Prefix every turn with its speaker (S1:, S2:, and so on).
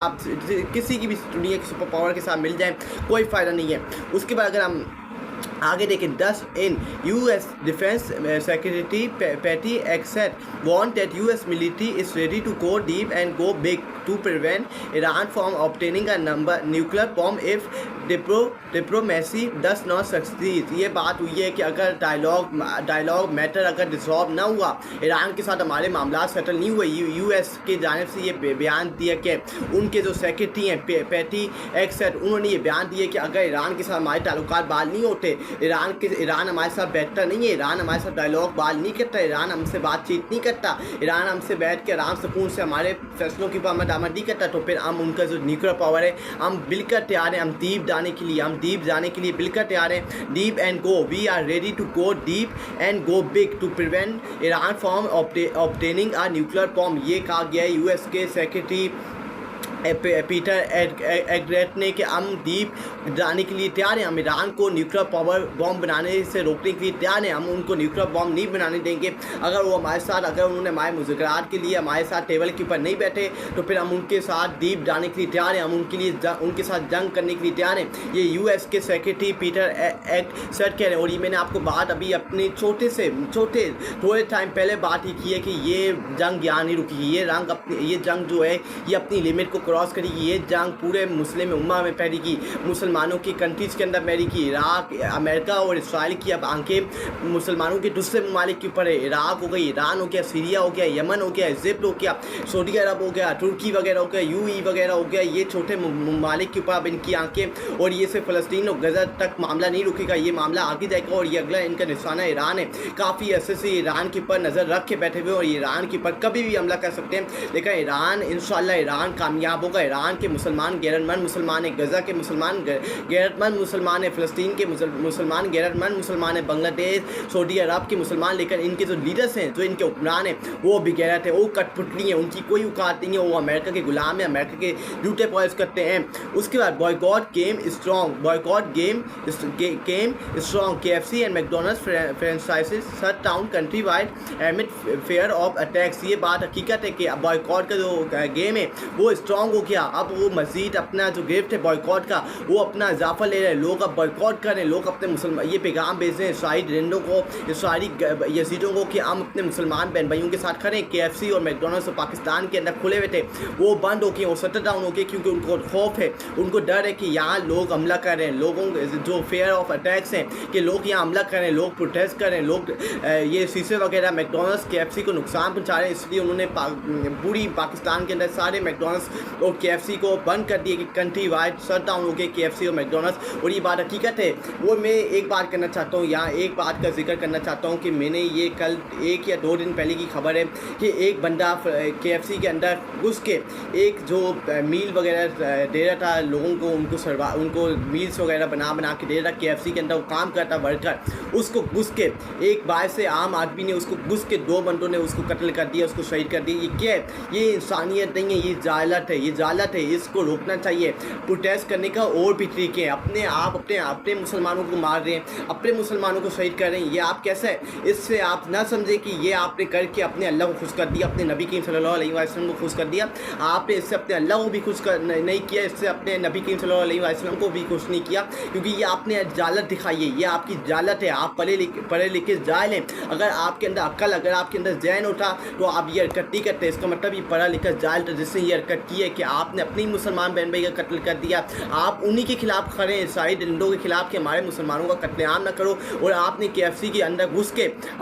S1: आप किसी की भी दुनिया की सुपर पावर के साथ मिल जाए, कोई फ़ायदा नहीं है। उसके बाद अगर हम आगे देखें, this in US defence secretary Pete Hegseth want that US military is ready to go deep and go big to prevent Iran from obtaining a number nuclear bomb if diplomacy does not succeed. ये बात हुई है कि अगर dialogue matter अगर dissolve ना हुआ, Iran के साथ हमारे मामला सेटल नहीं हुए, यूएस के जानिब से ये बयान दिया कि उनके जो सेक्रेटरी हैं पैटी एक्सेट, उन्होंने ये बयान दिया कि अगर ईरान के साथ हमारे ताल्लुकात बहाल नहीं होते, ईरान हमारे साथ बैठता नहीं है, ईरान हमारे साथ डायलॉग बहाल नहीं करता, ईरान हमसे बातचीत नहीं करता, ईरान हमसे बैठ के आराम सुकून से हमारे फैसलों की आमद नहीं करता, तो फिर हम उनका जो न्यूक्लियर पावर है हम बिल्कुल तैयार हैं, हम डीप जाने के लिए बिल्कुल तैयार हैं। Deep and go, we are ready to go deep and go big to prevent Iran from obtaining a nuclear bomb. ये कहा गया है यूएस के सेक्रेटरी पीटर एग्रेट ने कि हम डीप जाने के लिए तैयार हैं, हम ईरान को न्यूक्लियर पावर बॉम्ब बनाने से रोकने के लिए तैयार हैं, हम उनको न्यूक्लियर बॉम्ब नहीं बनाने देंगे। अगर वो हमारे साथ, अगर उन्होंने हमारे मुज़ाकरात के लिए हमारे साथ टेबल के ऊपर नहीं बैठे, तो फिर हम उनके साथ डीप जाने के लिए तैयार हैं, हम उनके साथ जंग करने के लिए तैयार हैं। ये यूएस के सेक्रेटरी पीटर एक्सेट कह रहे हैं। और ये मैंने आपको बात अभी अपने थोड़े टाइम पहले बात ही की है कि ये जंग यहाँ नहीं रुकी, ये जंग जो है ये अपनी लिमिट को क्रॉस करेगी, ये जंग पूरे मुस्लिम उम्मा में फैलेगी, मुसलमानों की कंट्रीज़ के अंदर फैलेगी। इराक, अमेरिका और इसराइल की अब आंखें मुसलमानों के दूसरे ममालिक के ऊपर है। इराक हो गई, ईरान हो गया, सीरिया हो गया, यमन हो गया, इजिप्ट हो गया, सऊदी अरब हो गया, तुर्की वगैरह हो गया, यूएई वगैरह हो गया, ये छोटे ममालिक के ऊपर अब इनकी आंखें, और ये सिर्फ फ़लस्तीन और गज़ा तक मामला नहीं रुकेगा, ये मामला आगे जाएगा और ये अगला इनका निशाना ईरान है। काफ़ी अरसे से ईरान के ऊपर नज़र रख के बैठे हुए और ईरान के ऊपर कभी भी हमला कर सकते हैं, लेकिन ईरान इंशाअल्लाह ईरान कामयाब होगा। ईरान के मुसलमान गैरतमंद मुसलमान है, गज़ा के मुसलमान गैरतमंद मुसलमान है, फ़लस्तीन के मुसलमान गैरतमंद मुसलमान है, बांग्लादेश, सऊदी अरब के मुसलमान, लेकिन इनके जो लीडर्स हैं, जो इनके हुक्मरान हैं, वो बेगैरत है, वो कठपुतली हैं, उनकी कोई औकात नहीं है, वो अमेरिका के गुलाम है, अमेरिका के जूते पॉलिश करते हैं। उसके बाद boycott game strong, KFC and McDonald's franchises shut down country wide एमिड fair of attacks. ये बात हकीकत है कि बॉयकॉट का जो गेम है वो स्ट्रॉन्ग हो गया। अब वो मज़ीद अपना जो गिफ्ट है बॉयकॉट का, वो अपना इजाफा ले रहे हैं, लोग अब बॉयकॉट कर रहे हैं, लोग अपने मुसलमान ये पैगाम भेज रहे हैं इसराइली रिंडों को, इसराइली यजीदों को कि हम अपने मुसलमान बहन भाइयों के साथ खड़े हैं। KFC और मैकडोनल्ड्स पाकिस्तान के अंदर खुले हुए थे, वो बंद हो गए, वो शट डाउन हो गए, क्योंकि उनको खौफ है, उनको डर है कि यहाँ लोग हमला कर रहे हैं, लोगों जो फेयर ऑफ अटैक्स हैं कि लोग यहाँ हमला कर रहे हैं, लोग प्रोटेस्ट कर रहे हैं, लोग ये शीशे वगैरह मैकडोनल्ड्स KFC को नुकसान पहुँचा रहे हैं, इसलिए उन्होंने पूरी पाकिस्तान के अंदर सारे मैकडोनल्ड्स और KFC को बंद कर दिए कि कंट्री वाइड शट डाउन हो गए KFC और मैकडोनल्ड्स। और ये बात हकीकत है। वो मैं एक बात करना चाहता हूँ, यहाँ एक बात का जिक्र करना चाहता हूँ कि मैंने ये कल 1 या 2 दिन पहले की खबर है कि एक बंदा KFC के अंदर घुस के एक जो मील वगैरह दे रहा था लोगों को, उनको मील्स वगैरह बना के दे रहा KFC के अंदर, वो काम करता वर्कर, उसको घुस के एक बाहर से आम आदमी ने उसको घुस के 2 बंदों ने उसको कत्ल कर दिया, उसको शहीद कर दिया। ये क्या है? ये इंसानियत नहीं है, ये जालत है, ये जालत है, इसको रोकना चाहिए। प्रोटेस्ट करने का और भी तरीके हैं, अपने मुसलमानों को मार रहे हैं, अपने मुसलमानों को शहीद कर रहे हैं, ये आप कैसा है? इससे आप ना समझे कि ये आपने करके अपने अल्लाह को खुश कर दिया, अपने नबी करीम सल्लल्लाहु अलैहि वसल्लम को खुश कर दिया। आपने इससे अपने अल्लाह को भी खुश नहीं किया, इससे अपने नबी करीम सल्लल्लाहु अलैहि वसल्लम को भी खुश नहीं किया, क्योंकि ये आपने जालत दिखाई है, ये आपकी जालत है। आप पढ़े लिखे जाहिल हैं। अगर आपके अंदर अक्ल, अगर आपके अंदर जहन होता तो आप ये हरकत नहीं करते। इसका मतलब ये पढ़ा लिखा जाहिल था जिसने ये हरकत की है कि आपने अपनी मुसलमान बहन भाई का कत्ल कर दिया। आप उन्हीं के खिलाफ खड़े हैं, ईसाई रिंडों के खिलाफ, कि हमारे मुसलमानों का कत्लेआम ना करो, और आपने KFC के अंदर घुस के